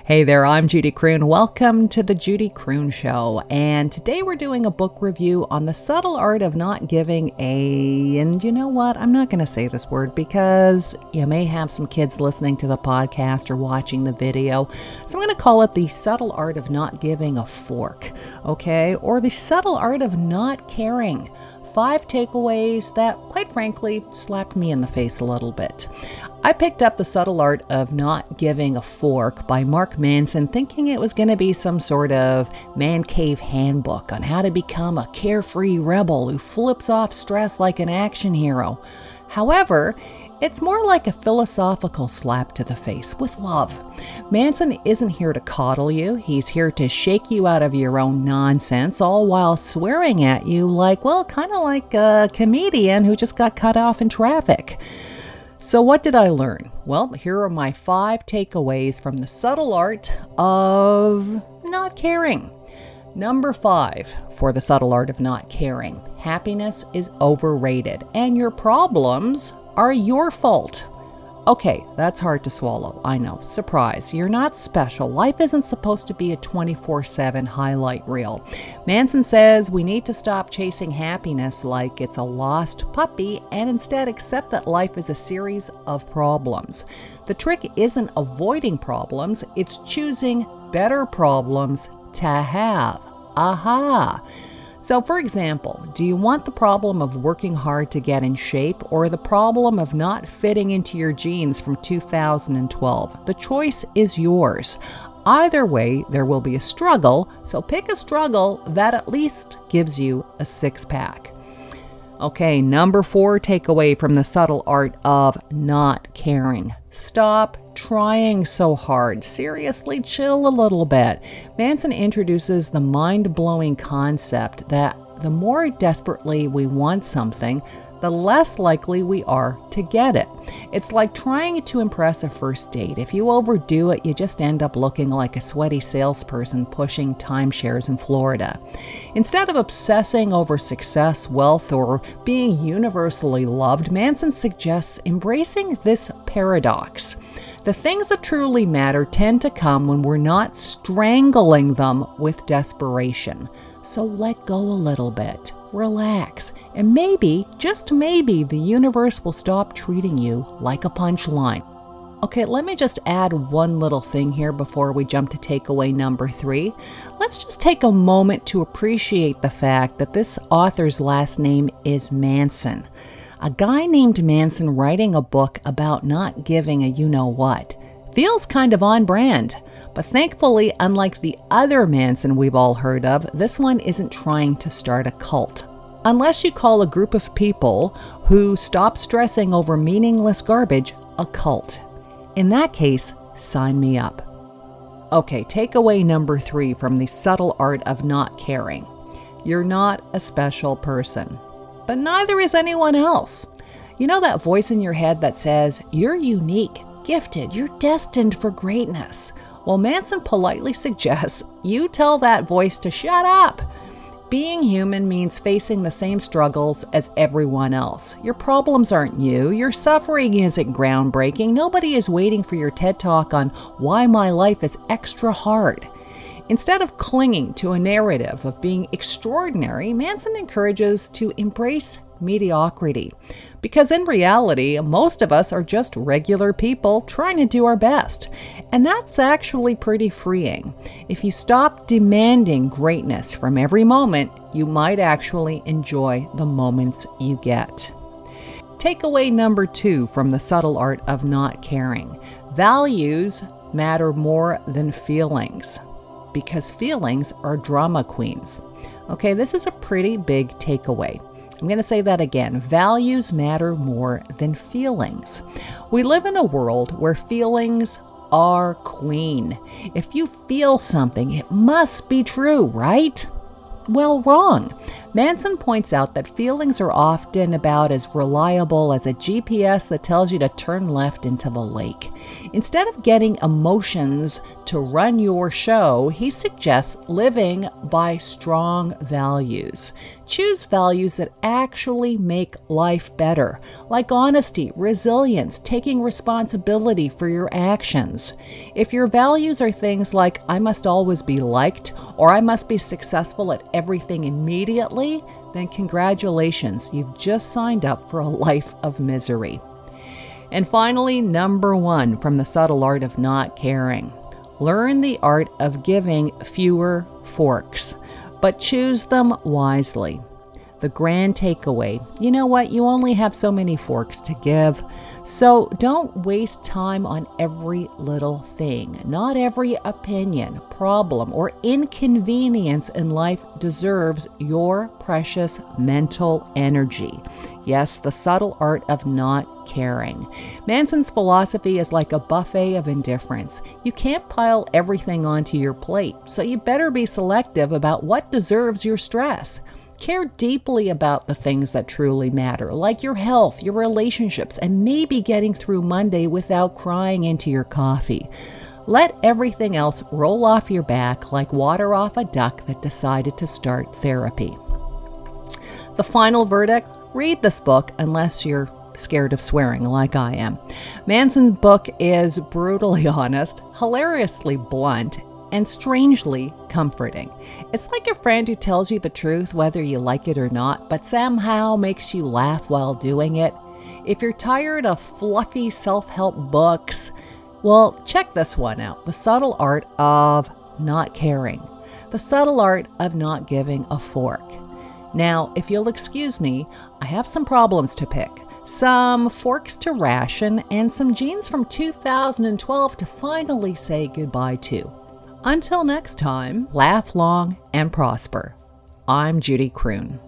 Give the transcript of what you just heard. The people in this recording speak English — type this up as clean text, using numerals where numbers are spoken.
Hey there, I'm Judy Croon. Welcome to the Judy Croon Show. And today we're doing a book review on the subtle art of not giving and you know what? I'm not going to say this word because you may have some kids listening to the podcast or watching the video. So I'm going to call it the subtle art of not giving a fork, okay? Or the subtle art of not caring. 5 takeaways that, quite frankly, slapped me in the face a little bit. I picked up The Subtle Art of Not Giving a Fork by Mark Manson, thinking it was going to be some sort of man cave handbook on how to become a carefree rebel who flips off stress like an action hero. However, it's more like a philosophical slap to the face with love. Manson isn't here to coddle you. He's here to shake you out of your own nonsense, all while swearing at you like, well, kind of like a comedian who just got cut off in traffic. So what did I learn? Well, here are my 5 takeaways from the subtle art of not caring. Number 5 for the subtle art of not caring. Happiness is overrated, and your problems are your fault. Okay, that's hard to swallow. I know. Surprise. You're not special. Life isn't supposed to be a 24/7 highlight reel. Manson says we need to stop chasing happiness like it's a lost puppy and instead accept that life is a series of problems. The trick isn't avoiding problems, it's choosing better problems to have. Aha! So, for example, do you want the problem of working hard to get in shape or the problem of not fitting into your jeans from 2012? The choice is yours. Either way, there will be a struggle, so pick a struggle that at least gives you a 6-pack. Okay, number 4 takeaway from the subtle art of not caring. Stop trying so hard. Seriously, chill a little bit. Manson introduces the mind-blowing concept that the more desperately we want something, the less likely we are to get it. It's like trying to impress a first date. If you overdo it, you just end up looking like a sweaty salesperson pushing timeshares in Florida. Instead of obsessing over success, wealth, or being universally loved, Manson suggests embracing this paradox. The things that truly matter tend to come when we're not strangling them with desperation. So let go a little bit, relax, and maybe, just maybe, the universe will stop treating you like a punchline. Okay, let me just add one little thing here before we jump to takeaway number 3. Let's just take a moment to appreciate the fact that this author's last name is Manson. A guy named Manson writing a book about not giving a you-know-what. Feels kind of on brand. But thankfully, unlike the other Manson we've all heard of, this one isn't trying to start a cult. Unless you call a group of people who stop stressing over meaningless garbage a cult. In that case, sign me up. Okay, takeaway number 3 from the subtle art of not caring. You're not a special person, but neither is anyone else. You know that voice in your head that says, you're unique, gifted, you're destined for greatness. Well, Manson politely suggests you tell that voice to shut up. Being human means facing the same struggles as everyone else. Your problems aren't new. Your suffering isn't groundbreaking. Nobody is waiting for your TED Talk on why my life is extra hard. Instead of clinging to a narrative of being extraordinary, Manson encourages to embrace mediocrity. Because in reality, most of us are just regular people trying to do our best. And that's actually pretty freeing. If you stop demanding greatness from every moment, you might actually enjoy the moments you get. Takeaway number 2 from the subtle art of not caring. Values matter more than feelings. Because feelings are drama queens. Okay, this is a pretty big takeaway. I'm going to say that again. Values matter more than feelings. We live in a world where feelings are queen. If you feel something, it must be true, right? Well, wrong. Manson points out that feelings are often about as reliable as a GPS that tells you to turn left into the lake. Instead of getting emotions to run your show, he suggests living by strong values. Choose values that actually make life better, like honesty, resilience, taking responsibility for your actions. If your values are things like, I must always be liked, or I must be successful at everything immediately, then congratulations, you've just signed up for a life of misery. And finally, number 1 from The Subtle Art of Not Caring. Learn the art of giving fewer forks, but choose them wisely. The grand takeaway, you know what, you only have so many forks to give, so don't waste time on every little thing. Not every opinion, problem, or inconvenience in life deserves your precious mental energy. Yes, the subtle art of not caring. Manson's philosophy is like a buffet of indifference. You can't pile everything onto your plate, so you better be selective about what deserves your stress. Care deeply about the things that truly matter, like your health, your relationships, and maybe getting through Monday without crying into your coffee. Let everything else roll off your back like water off a duck that decided to start therapy. The final verdict: read this book unless you're scared of swearing like I am. Manson's book is brutally honest, hilariously blunt, and strangely comforting. It's like a friend who tells you the truth whether you like it or not, but somehow makes you laugh while doing it. If you're tired of fluffy self-help books, well, check this one out. The Subtle Art of Not Caring. The Subtle Art of Not Giving a Fork. Now, if you'll excuse me, I have some problems to pick. Some forks to ration and some jeans from 2012 to finally say goodbye to. Until next time, laugh long and prosper. I'm Judy Croon.